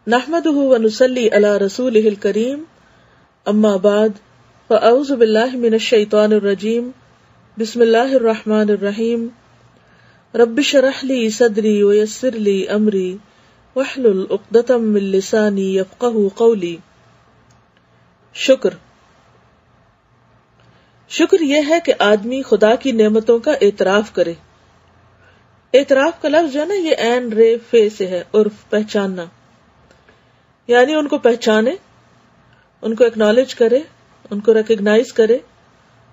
نحمده ونصلي على رسوله الكريم اما بعد فاعوذ بالله من الشيطان الرجيم بسم الله الرحمن الرحيم رب اشرح لي صدري ويسر لي امري واحلل عقدة من لساني يفقهوا قولي. شکر یہ ہے کہ آدمی خدا کی نعمتوں کا اعتراف کرے. اعتراف کا لفظ جو ہے نا یہ عین رے فے سے ہے، عرف پہچاننا، یعنی ان کو پہچانے، ان کو ایکنالج کرے، ان کو ریکگنائز کرے،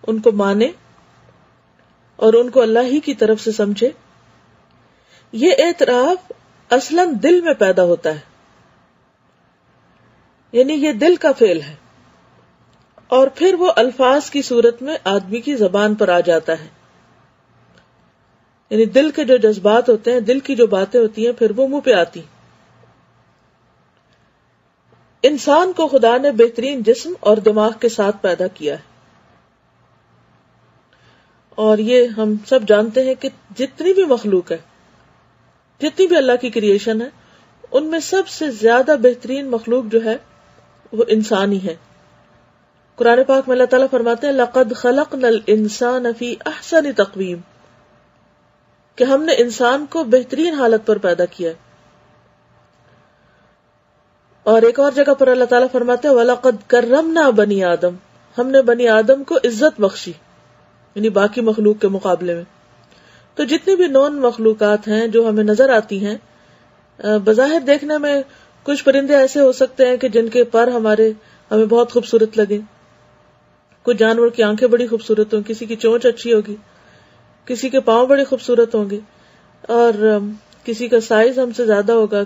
ان کو مانے اور ان کو اللہ ہی کی طرف سے سمجھے. یہ اعتراف اصلاً دل میں پیدا ہوتا ہے، یعنی یہ دل کا فعل ہے اور پھر وہ الفاظ کی صورت میں آدمی کی زبان پر آ جاتا ہے. یعنی دل کے جو جذبات ہوتے ہیں، دل کی جو باتیں ہوتی ہیں، پھر وہ منہ پہ آتی. انسان کو خدا نے بہترین جسم اور دماغ کے ساتھ پیدا کیا ہے، اور یہ ہم سب جانتے ہیں کہ جتنی بھی مخلوق ہے، جتنی بھی اللہ کی کریشن ہے، ان میں سب سے زیادہ بہترین مخلوق جو ہے وہ انسان ہی ہے. قرآن پاک میں اللہ تعالیٰ فرماتے ہیں لَقَدْ خَلَقْنَا الْإِنسَانَ فِي أَحْسَنِ تَقْوِيمٍ، کہ ہم نے انسان کو بہترین حالت پر پیدا کیا ہے. اور ایک اور جگہ پر اللہ تعالیٰ فرماتے ہیں وَلَقَدْ كَرَّمْنَا بَنِي آدم، ہم نے بنی آدم کو عزت بخشی، یعنی باقی مخلوق کے مقابلے میں. تو جتنی بھی نون مخلوقات ہیں جو ہمیں نظر آتی ہیں، بظاہر دیکھنے میں کچھ پرندے ایسے ہو سکتے ہیں کہ جن کے پر ہمیں بہت خوبصورت لگے، کچھ جانور کی آنکھیں بڑی خوبصورت ہوں، کسی کی چونچ اچھی ہوگی، کسی کے پاؤں بڑے خوبصورت ہوں گے، اور کسی کا سائز ہم سے زیادہ ہوگا،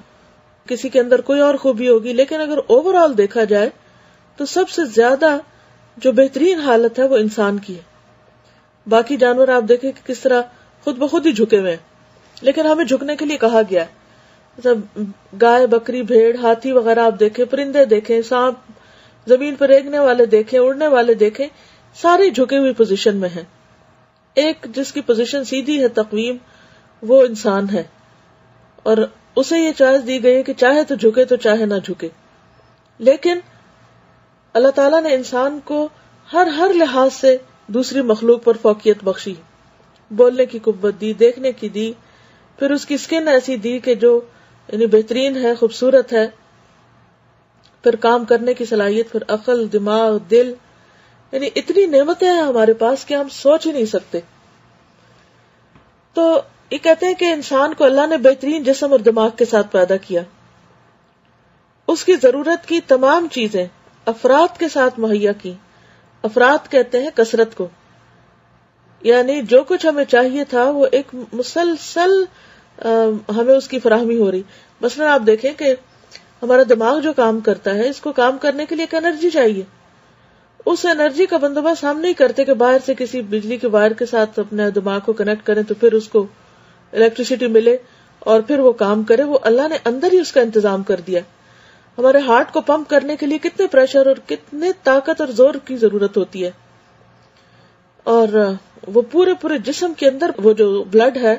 کسی کے اندر کوئی اور خوبی ہوگی. لیکن اگر اوور آل دیکھا جائے تو سب سے زیادہ جو بہترین حالت ہے وہ انسان کی ہے. باقی جانور آپ دیکھیں کہ کس طرح خود بخود ہی جھکے ہوئے ہیں، لیکن ہمیں جھکنے کے لیے کہا گیا ہے. مطلب گائے، بکری، بھیڑ، ہاتھی وغیرہ آپ دیکھیں، پرندے دیکھیں، سانپ، زمین پر رینگنے والے دیکھیں، اڑنے والے دیکھیں، سارے جھکے ہوئی پوزیشن میں ہیں. ایک جس کی پوزیشن سیدھی ہے، تقویم، وہ انسان ہے، اور اسے یہ چوائس دی گئی ہے کہ چاہے تو جھکے تو چاہے نہ جھکے. لیکن اللہ تعالیٰ نے انسان کو ہر لحاظ سے دوسری مخلوق پر فوقیت بخشی، بولنے کی قوت دی، دیکھنے کی دی، پھر اس کی سکن ایسی دی کہ جو یعنی بہترین ہے، خوبصورت ہے، پھر کام کرنے کی صلاحیت، پھر عقل، دماغ، دل، یعنی اتنی نعمتیں ہیں ہمارے پاس کہ ہم سوچ ہی نہیں سکتے. تو یہ کہتے ہیں کہ انسان کو اللہ نے بہترین جسم اور دماغ کے ساتھ پیدا کیا، اس کی ضرورت کی تمام چیزیں افراد کے ساتھ مہیا کی. افراد کہتے ہیں کثرت کو، یعنی جو کچھ ہمیں چاہیے تھا وہ ایک مسلسل ہمیں اس کی فراہمی ہو رہی. مثلا آپ دیکھیں کہ ہمارا دماغ جو کام کرتا ہے، اس کو کام کرنے کے لیے ایک انرجی چاہیے. اس انرجی کا بندوبست ہم نہیں کرتے کہ باہر سے کسی بجلی کے وائر کے ساتھ اپنے دماغ کو کنیکٹ کریں تو پھر اس کو الیکٹریسٹی ملے اور پھر وہ کام کرے. وہ اللہ نے اندر ہی اس کا انتظام کر دیا. ہمارے ہارٹ کو پمپ کرنے کے لیے کتنے پریشر اور کتنے طاقت اور زور کی ضرورت ہوتی ہے، اور وہ پورے جسم کے اندر وہ جو بلڈ ہے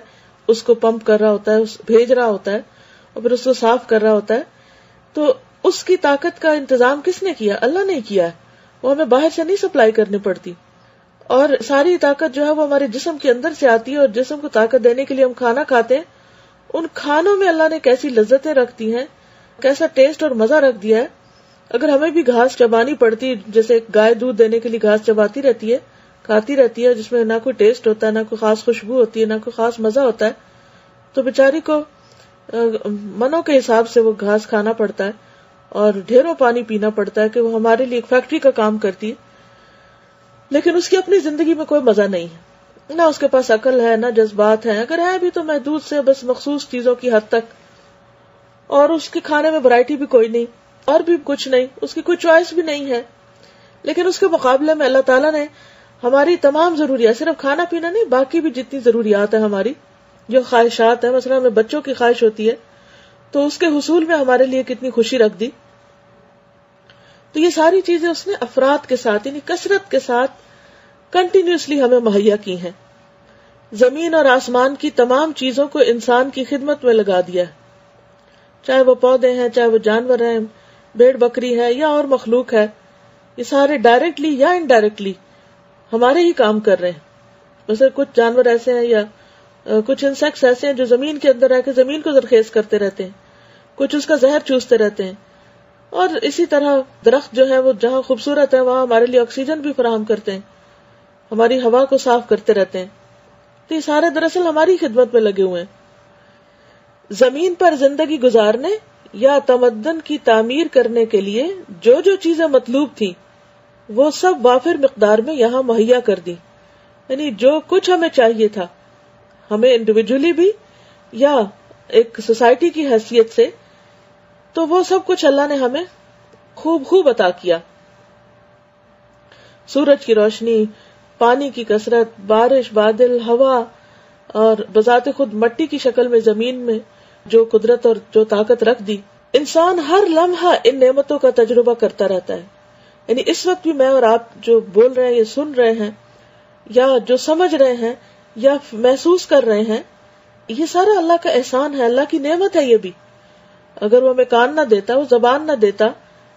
اس کو پمپ کر رہا ہوتا ہے، بھیج رہا ہوتا ہے، اور پھر اس کو صاف کر رہا ہوتا ہے. تو اس کی طاقت کا انتظام کس نے کیا؟ اللہ نے کیا ہے. وہ ہمیں باہر سے نہیں سپلائی کرنی پڑتی، اور ساری طاقت جو ہے وہ ہمارے جسم کے اندر سے آتی ہے. اور جسم کو طاقت دینے کے لیے ہم کھانا کھاتے ہیں، ان کھانوں میں اللہ نے کیسی لذتیں رکھ دی ہیں، کیسا ٹیسٹ اور مزہ رکھ دیا ہے. اگر ہمیں بھی گھاس چبانی پڑتی، جیسے گائے دودھ دینے کے لیے گھاس چباتی رہتی ہے، کھاتی رہتی ہے، جس میں نہ کوئی ٹیسٹ ہوتا ہے، نہ کوئی خاص خوشبو ہوتی ہے، نہ کوئی خاص مزہ ہوتا ہے، تو بیچاری کو منوں کے حساب سے وہ گھاس کھانا پڑتا ہے اور ڈھیروں پانی پینا پڑتا ہے کہ وہ ہمارے لیے ایک فیکٹری کا کام کرتی ہے. لیکن اس کی اپنی زندگی میں کوئی مزہ نہیں ہے، نہ اس کے پاس عقل ہے، نہ جذبات ہیں، اگر ہے بھی تو محدود سے بس مخصوص چیزوں کی حد تک، اور اس کے کھانے میں ورائٹی بھی کوئی نہیں، اور بھی کچھ نہیں، اس کی کوئی چوائس بھی نہیں ہے. لیکن اس کے مقابلے میں اللہ تعالیٰ نے ہماری تمام ضروریات، صرف کھانا پینا نہیں، باقی بھی جتنی ضروریات ہیں ہماری، جو خواہشات ہیں، مثلا ہمیں بچوں کی خواہش ہوتی ہے تو اس کے حصول میں ہمارے لیے کتنی خوشی رکھ دی. تو یہ ساری چیزیں اس نے افراد کے ساتھ، یعنی کثرت کے ساتھ کنٹینیوسلی ہمیں مہیا کی ہیں. زمین اور آسمان کی تمام چیزوں کو انسان کی خدمت میں لگا دیا ہے. چاہے وہ پودے ہیں، چاہے وہ جانور ہیں، بھیڑ بکری ہے یا اور مخلوق ہے، یہ سارے ڈائریکٹلی یا انڈائریکٹلی ہمارے ہی کام کر رہے ہیں. ویسے کچھ جانور ایسے ہیں یا کچھ انسیکٹس ایسے ہیں جو زمین کے اندر رہ کے زمین کو زرخیز کرتے رہتے ہیں، کچھ اس کا زہر چوستے رہتے ہیں، اور اسی طرح درخت جو ہے وہ جہاں خوبصورت ہے وہاں ہمارے لیے آکسیجن بھی فراہم کرتے ہیں، ہماری ہوا کو صاف کرتے رہتے ہیں. تو یہ سارے دراصل ہماری خدمت میں لگے ہوئے ہیں. زمین پر زندگی گزارنے یا تمدن کی تعمیر کرنے کے لیے جو جو چیزیں مطلوب تھیں وہ سب وافر مقدار میں یہاں مہیا کر دی. یعنی جو کچھ ہمیں چاہیے تھا، ہمیں انڈیویجولی بھی یا ایک سوسائٹی کی حیثیت سے، تو وہ سب کچھ اللہ نے ہمیں خوب عطا کیا. سورج کی روشنی، پانی کی کثرت، بارش، بادل، ہوا، اور بذات خود مٹی کی شکل میں زمین میں جو قدرت اور جو طاقت رکھ دی. انسان ہر لمحہ ان نعمتوں کا تجربہ کرتا رہتا ہے. یعنی اس وقت بھی میں اور آپ جو بول رہے ہیں، یہ سن رہے ہیں یا جو سمجھ رہے ہیں یا محسوس کر رہے ہیں، یہ سارا اللہ کا احسان ہے، اللہ کی نعمت ہے. یہ بھی اگر وہ ہمیں کان نہ دیتا، وہ زبان نہ دیتا،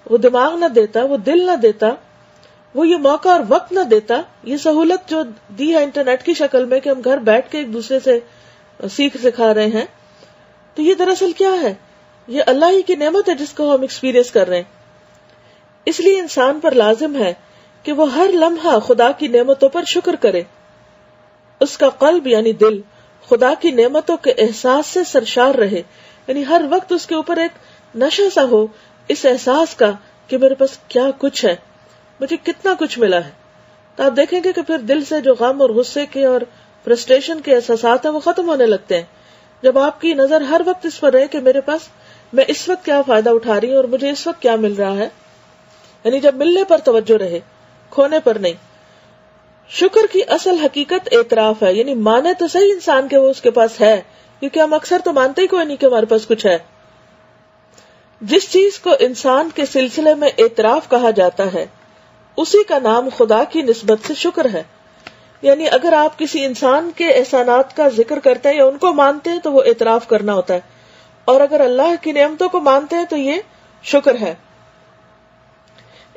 وہ دماغ نہ دیتا، وہ دل نہ دیتا، وہ یہ موقع اور وقت نہ دیتا، یہ سہولت جو دی ہے انٹرنیٹ کی شکل میں کہ ہم گھر بیٹھ کے ایک دوسرے سے سکھا رہے ہیں، تو یہ دراصل کیا ہے؟ یہ اللہ ہی کی نعمت ہے جس کو ہم ایکسپیرینس کر رہے ہیں. اس لیے انسان پر لازم ہے کہ وہ ہر لمحہ خدا کی نعمتوں پر شکر کرے. اس کا قلب یعنی دل خدا کی نعمتوں کے احساس سے سرشار رہے. یعنی ہر وقت اس کے اوپر ایک نشہ سا ہو اس احساس کا کہ میرے پاس کیا کچھ ہے، مجھے کتنا کچھ ملا ہے. تو آپ دیکھیں گے کہ پھر دل سے جو غم اور غصے کے اور فرسٹریشن کے احساسات ہیں وہ ختم ہونے لگتے ہیں جب آپ کی نظر ہر وقت اس پر رہے کہ میرے پاس میں اس وقت کیا فائدہ اٹھا رہی ہوں اور مجھے اس وقت کیا مل رہا ہے. یعنی جب ملنے پر توجہ رہے، کھونے پر نہیں. شکر کی اصل حقیقت اعتراف ہے. یعنی مانے تو صحیح انسان کہ وہ اس کے پاس ہے، کیونکہ ہم اکثر تو مانتے ہی کوئی نہیں کہ ہمارے پاس کچھ ہے. جس چیز کو انسان کے سلسلے میں اعتراف کہا جاتا ہے اسی کا نام خدا کی نسبت سے شکر ہے. یعنی اگر آپ کسی انسان کے احسانات کا ذکر کرتے ہیں یا ان کو مانتے ہیں تو وہ اعتراف کرنا ہوتا ہے، اور اگر اللہ کی نعمتوں کو مانتے ہیں تو یہ شکر ہے.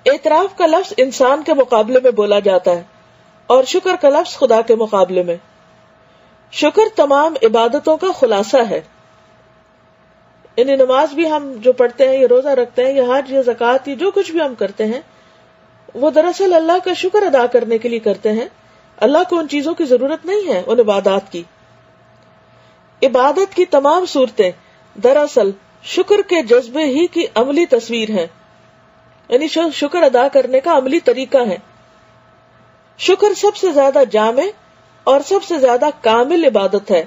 اعتراف کا لفظ انسان کے مقابلے میں بولا جاتا ہے اور شکر کا لفظ خدا کے مقابلے میں. شکر تمام عبادتوں کا خلاصہ ہے. یعنی نماز بھی ہم جو پڑھتے ہیں، یہ روزہ رکھتے ہیں، یہ حج یا زکوٰۃ، یہ جو کچھ بھی ہم کرتے ہیں وہ دراصل اللہ کا شکر ادا کرنے کے لیے کرتے ہیں. اللہ کو ان چیزوں کی ضرورت نہیں ہے، ان عبادات کی. عبادت کی تمام صورتیں دراصل شکر کے جذبے ہی کی عملی تصویر ہیں. یعنی شکر ادا کرنے کا عملی طریقہ ہے. شکر سب سے زیادہ جامع اور سب سے زیادہ کامل عبادت ہے.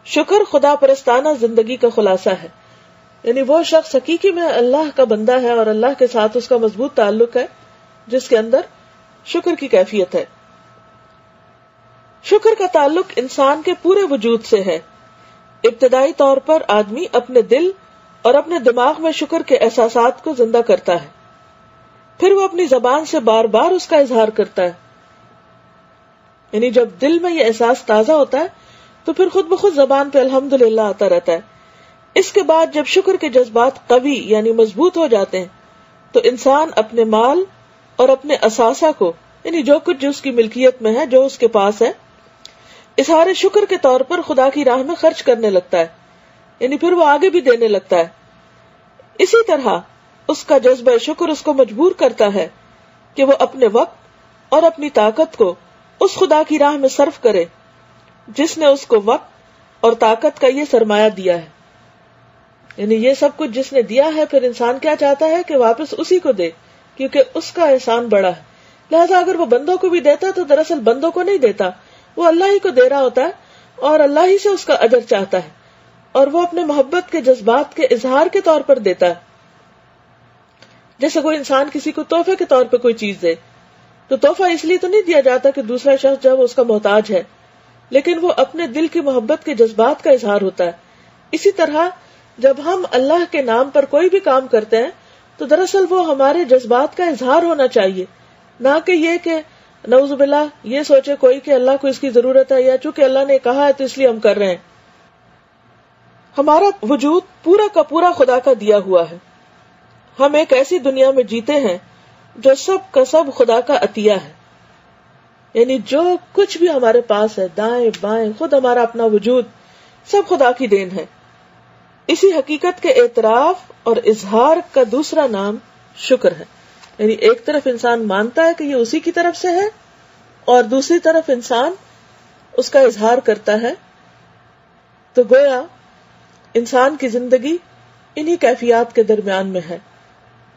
شکر خدا پرستانہ زندگی کا خلاصہ ہے. یعنی وہ شخص حقیقی میں اللہ کا بندہ ہے اور اللہ کے ساتھ اس کا مضبوط تعلق ہے جس کے اندر شکر کی کیفیت ہے. شکر کا تعلق انسان کے پورے وجود سے ہے. ابتدائی طور پر آدمی اپنے دل اور اپنے دماغ میں شکر کے احساسات کو زندہ کرتا ہے، پھر وہ اپنی زبان سے بار بار اس کا اظہار کرتا ہے. یعنی جب دل میں یہ احساس تازہ ہوتا ہے تو پھر خود بخود زبان پہ الحمدللہ آتا رہتا ہے. اس کے بعد جب شکر کے جذبات قوی یعنی مضبوط ہو جاتے ہیں تو انسان اپنے مال اور اپنے اثاثہ کو، یعنی جو کچھ جو اس کی ملکیت میں ہے، جو اس کے پاس ہے، اظہار شکر کے طور پر خدا کی راہ میں خرچ کرنے لگتا ہے. یعنی پھر وہ آگے بھی دینے لگتا ہے. اسی طرح اس کا جذبہ شکر اس کو مجبور کرتا ہے کہ وہ اپنے وقت اور اپنی طاقت کو اس خدا کی راہ میں صرف کرے جس نے اس کو وقت اور طاقت کا یہ سرمایہ دیا ہے. یعنی یہ سب کچھ جس نے دیا ہے، پھر انسان کیا چاہتا ہے کہ واپس اسی کو دے، کیونکہ اس کا احسان بڑا ہے. لہذا اگر وہ بندوں کو بھی دیتا تو دراصل بندوں کو نہیں دیتا، وہ اللہ ہی کو دے رہا ہوتا ہے اور اللہ ہی سے اس کا اجر چاہتا ہے، اور وہ اپنے محبت کے جذبات کے اظہار کے طور پر دیتا ہے. جیسے کوئی انسان کسی کو تحفے کے طور پہ کوئی چیز دے تو تحفہ اس لیے تو نہیں دیا جاتا کہ دوسرا شخص جب اس کا محتاج ہے، لیکن وہ اپنے دل کی محبت کے جذبات کا اظہار ہوتا ہے. اسی طرح جب ہم اللہ کے نام پر کوئی بھی کام کرتے ہیں تو دراصل وہ ہمارے جذبات کا اظہار ہونا چاہیے، نہ کہ یہ کہ نعوذ باللہ یہ سوچے کوئی کہ اللہ کو اس کی ضرورت ہے یا چونکہ اللہ نے کہا ہے تو اس لیے ہم کر رہے ہیں. ہمارا وجود پورا کا پورا خدا کا دیا ہوا ہے. ہم ایک ایسی دنیا میں جیتے ہیں جو سب کا سب خدا کا عطیہ ہے. یعنی جو کچھ بھی ہمارے پاس ہے، دائیں بائیں، خود ہمارا اپنا وجود، سب خدا کی دین ہے. اسی حقیقت کے اعتراف اور اظہار کا دوسرا نام شکر ہے. یعنی ایک طرف انسان مانتا ہے کہ یہ اسی کی طرف سے ہے، اور دوسری طرف انسان اس کا اظہار کرتا ہے. تو گویا انسان کی زندگی انہی کیفیات کے درمیان میں ہے.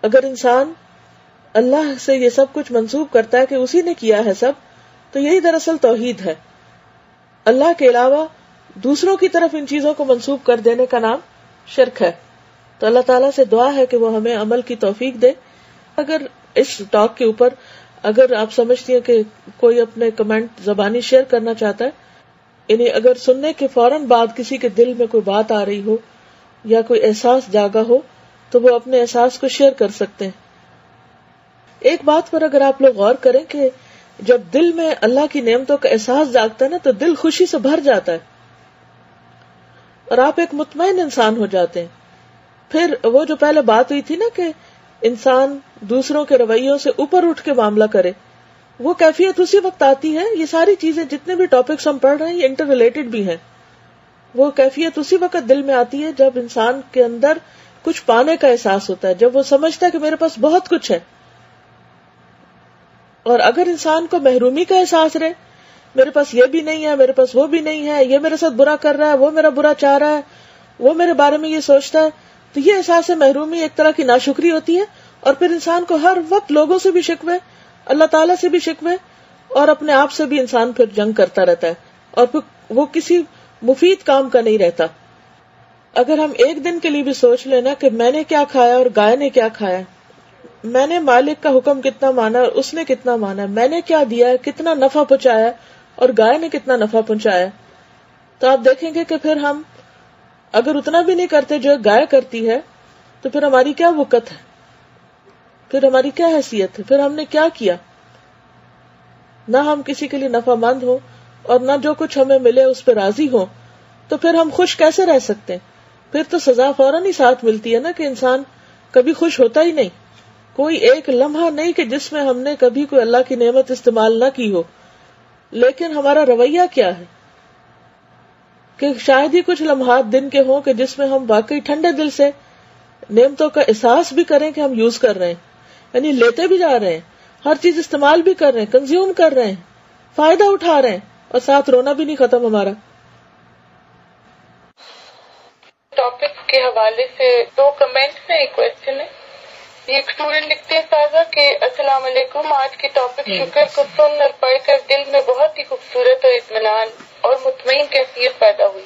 اگر انسان اللہ سے یہ سب کچھ منسوب کرتا ہے کہ اسی نے کیا ہے سب، تو یہی دراصل توحید ہے. اللہ کے علاوہ دوسروں کی طرف ان چیزوں کو منسوب کر دینے کا نام شرک ہے. تو اللہ تعالیٰ سے دعا ہے کہ وہ ہمیں عمل کی توفیق دے. اگر اس ٹاک کے اوپر اگر آپ سمجھتی ہیں کہ کوئی اپنے کمنٹ زبانی شیئر کرنا چاہتا ہے، یعنی اگر سننے کے فوراً بعد کسی کے دل میں کوئی بات آ رہی ہو یا کوئی احساس جاگا ہو تو وہ اپنے احساس کو شیئر کر سکتے ہیں. ایک بات پر اگر آپ لوگ غور کریں کہ جب دل میں اللہ کی نعمتوں کا احساس جاگتا ہے نا تو دل خوشی سے بھر جاتا ہے اور آپ ایک مطمئن انسان ہو جاتے ہیں. پھر وہ جو پہلے بات ہوئی تھی نا کہ انسان دوسروں کے رویوں سے اوپر اٹھ کے معاملہ کرے، وہ کیفیت اسی وقت آتی ہے. یہ ساری چیزیں جتنے بھی ٹاپکس ہم پڑھ رہے ہیں یہ انٹر ریلیٹڈ بھی ہیں. وہ کیفیت اسی وقت دل میں آتی ہے جب انسان کے اندر کچھ پانے کا احساس ہوتا ہے، جب وہ سمجھتا ہے کہ میرے پاس بہت کچھ ہے. اور اگر انسان کو محرومی کا احساس رہے، میرے پاس یہ بھی نہیں ہے، میرے پاس وہ بھی نہیں ہے، یہ میرے ساتھ برا کر رہا ہے، وہ میرا برا چاہ رہا ہے، وہ میرے بارے میں یہ سوچتا ہے، تو یہ احساس محرومی ایک طرح کی ناشکری ہوتی ہے. اور پھر انسان کو ہر وقت لوگوں سے بھی شکوے، اللہ تعالیٰ سے بھی شکوے، اور اپنے آپ سے بھی انسان پھر جنگ کرتا رہتا ہے، اور پھر وہ کسی مفید کام کا نہیں رہتا. اگر ہم ایک دن کے لیے بھی سوچ لینا کہ میں نے کیا کھایا اور گائے نے کیا کھایا، میں نے مالک کا حکم کتنا مانا اور اس نے کتنا مانا، میں نے کیا دیا ہے، کتنا نفع پہنچایا اور گائے نے کتنا نفع پہنچایا، تو آپ دیکھیں گے کہ پھر ہم اگر اتنا بھی نہیں کرتے جو گائے کرتی ہے تو پھر ہماری کیا وقت ہے، پھر ہماری کیا حیثیت ہے، پھر ہم نے کیا کیا. نہ ہم کسی کے لیے نفع مند ہو اور نہ جو کچھ ہمیں ملے اس پہ راضی ہو، تو پھر ہم خوش کیسے رہ سکتے ہیں؟ پھر تو سزا فوراً ہی ساتھ ملتی ہے نا کہ انسان کبھی خوش ہوتا ہی نہیں. کوئی ایک لمحہ نہیں کہ جس میں ہم نے کبھی کوئی اللہ کی نعمت استعمال نہ کی ہو. لیکن ہمارا رویہ کیا ہے کہ شاید ہی کچھ لمحات دن کے ہوں کہ جس میں ہم واقعی ٹھنڈے دل سے نعمتوں کا احساس بھی کریں کہ ہم یوز کر رہے ہیں، یعنی لیتے بھی جا رہے ہیں، ہر چیز استعمال بھی کر رہے ہیں، کنزیوم کر رہے ہیں، فائدہ اٹھا رہے ہیں، اور ساتھ رونا بھی نہیں ختم ہمارا. ٹاپک کے حوالے سے 2 کمنٹس میں ایک کوشچن ہے. ایک اسٹوڈنٹ لکھتے ہیں سازا کہ السلام علیکم، آج کے ٹاپک شکر کو سن اور پڑھ کر دل میں بہت ہی خوبصورت اور اطمینان اور مطمئن کیفیت پیدا ہوئی.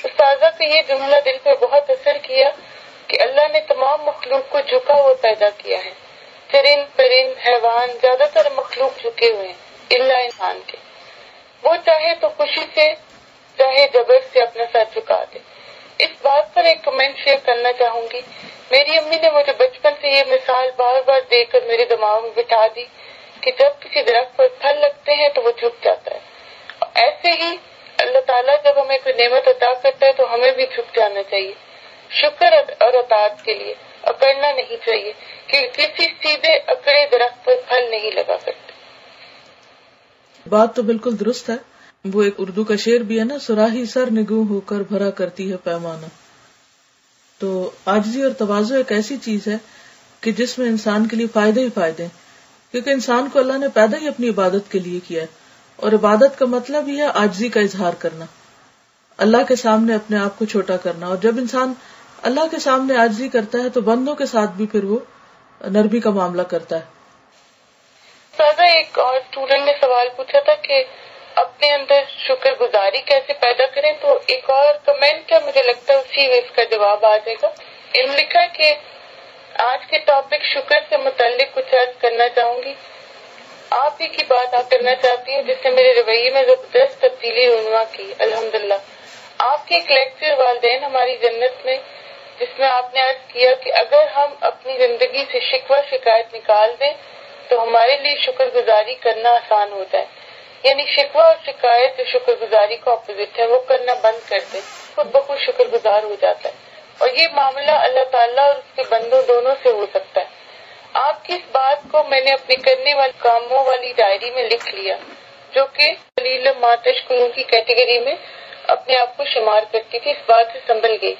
استاذہ کا یہ جملہ دل پہ بہت اثر کیا کہ اللہ نے تمام مخلوق کو جھکا ہوا پیدا کیا ہے. چرند پرند حیوان زیادہ تر مخلوق جھکے ہوئے ہیں الا انسان کے. وہ چاہے تو خوشی سے چاہے جبر سے اپنا سر جھکا دے. اس بات پر ایک کمنٹ شیئر کرنا چاہوں گی. میری امی نے مجھے بچپن سے یہ مثال بار بار دے کر میرے دماغ میں بٹھا دی کہ جب کسی درخت پر پھل لگتے ہیں تو وہ جھک جاتا ہے. ایسے ہی اللہ تعالیٰ جب ہمیں کوئی نعمت عطا کرتا ہے تو ہمیں بھی جھک جانا چاہیے شکر اور اطاعت کے لیے. اکڑنا نہیں چاہیے کہ کسی سیدھے اکڑے درخت پر پھل نہیں لگا کرتے. بات تو بالکل درست ہے. وہ ایک اردو کا شعر بھی ہے نا، سراہی سر نگوں ہو کر بھرا کرتی ہے پیمانہ. تو عاجزی اور تواضع ایک ایسی چیز ہے کہ جس میں انسان کے لیے فائدے ہی فائدے ہیں، کیونکہ انسان کو اللہ نے پیدا ہی اپنی عبادت کے لیے کیا ہے، اور عبادت کا مطلب ہی ہے عاجزی کا اظہار کرنا، اللہ کے سامنے اپنے آپ کو چھوٹا کرنا. اور جب انسان اللہ کے سامنے عاجزی کرتا ہے تو بندوں کے ساتھ بھی پھر وہ نرمی کا معاملہ کرتا ہے. ایک اور اسٹوڈنٹ نے سوال پوچھا تھا کہ اپنے اندر شکر گزاری کیسے پیدا کریں، تو ایک اور کمنٹ ہے، مجھے لگتا ہے اسی میں اس کا جواب آ جائے گا. انہوں نے لکھا کہ آج کے ٹاپک شکر سے متعلق کچھ عرض کرنا چاہوں گی. آپ ہی کی بات آپ کرنا چاہتی ہوں جس نے میرے رویے میں زبردست تبدیلی رونما کی. الحمدللہ آپ کے ایک لیکچر والدین ہماری جنت میں، جس میں آپ نے عرض کیا کہ اگر ہم اپنی زندگی سے شکوہ شکایت نکال دیں تو ہمارے لیے شکر گزاری کرنا آسان ہوتا ہے. یعنی شکوہ اور شکایت جو شکر گزاری کا اپوزٹ ہے وہ کرنا بند کر دیں. خود بخود شکر گزار ہو جاتا ہے. اور یہ معاملہ اللہ تعالیٰ اور اس کے بندوں دونوں سے ہو سکتا ہے. آپ کی اس بات کو میں نے اپنے کرنے والے کاموں والی ڈائری میں لکھ لیا، جو کہ قلیل ما تشکرون کی کیٹیگری میں اپنے آپ کو شمار کرتی تھی. اس بات سے سنبھل گئی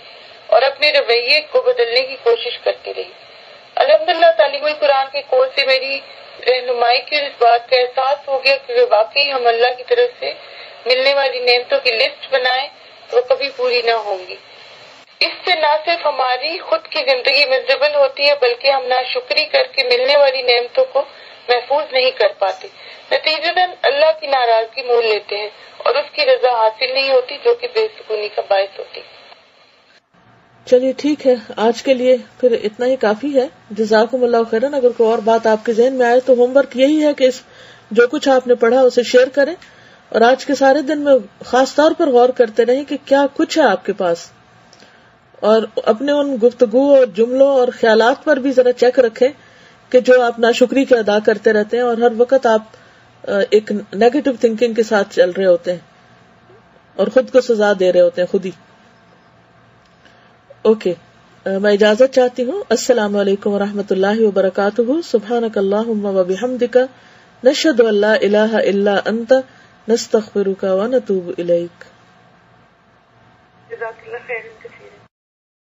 اور اپنے رویے کو بدلنے کی کوشش کرتی رہی. الحمدللہ تعلیم القرآن کے کورس سے میری رہنمائی کی اس بات کا احساس ہو گیا کہ واقعی ہم اللہ کی طرف سے ملنے والی نعمتوں کی لسٹ بنائیں تو وہ کبھی پوری نہ ہوں گی. اس سے نہ صرف ہماری خود کی زندگی مزربل ہوتی ہے بلکہ ہم ناشکری کر کے ملنے والی نعمتوں کو محفوظ نہیں کر پاتے. نتیجتاً اللہ کی ناراضگی مول لیتے ہیں اور اس کی رضا حاصل نہیں ہوتی، جو کہ بے سکونی کا باعث ہوتی. چلیے ٹھیک ہے، آج کے لیے پھر اتنا ہی کافی ہے. جزاکم اللہ خیرن. اگر کوئی اور بات آپ کے ذہن میں آئے تو ہوم ورک یہی ہے کہ جو کچھ آپ نے پڑھا اسے شیئر کریں، اور آج کے سارے دن میں خاص طور پر غور کرتے رہیں کہ کیا کچھ ہے آپ کے پاس، اور اپنے ان گفتگو اور جملوں اور خیالات پر بھی ذرا چیک رکھیں کہ جو آپ ناشکری کے ادا کرتے رہتے ہیں اور ہر وقت آپ ایک نیگیٹو تھنکنگ کے ساتھ چل رہے ہوتے ہیں اور خود کو سزا دے رہے ہوتے ہیں خود ہی. اوکے، میں اجازت چاہتی ہوں. السلام علیکم ورحمۃ اللہ وبرکاتہ. سبحانک اللہم وبحمدک، نشہد ان لا الہ الا انت، نستغفرک ونتوب الیک.